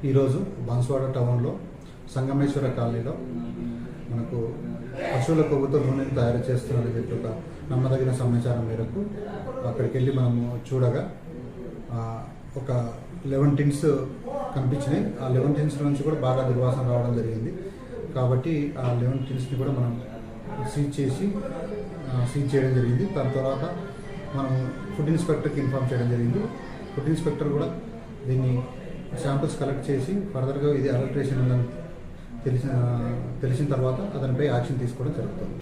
ఈరోజు బన్స్వాడ టౌన్లో సంగమేశ్వర కాలనీలో మనకు పశువుల కొవ్వుతో నూనెను తయారు చేస్తున్నారని చెప్పి ఒక నమ్మదగిన సమాచారం మేరకు అక్కడికి వెళ్ళి మనము చూడగా ఒక 11 టిన్స్ కనిపించినాయి. ఆ 11 టిన్స్ నుంచి కూడా బాగా దుర్వాసన రావడం జరిగింది. కాబట్టి ఆ 11 టిన్స్ని కూడా మనం సీజ్ చేయడం జరిగింది. దాని తర్వాత మనం ఫుడ్ ఇన్స్పెక్టర్కి ఇన్ఫార్మ్ చేయడం జరిగింది. ఫుడ్ ఇన్స్పెక్టర్ కూడా దీన్ని శాంపిల్స్ కలెక్ట్ చేసి ఫర్దర్గా ఇది అడల్ట్రేషన్ ఉందని తెలిసిన తర్వాత అతనిపై యాక్షన్ తీసుకోవడం జరుగుతుంది.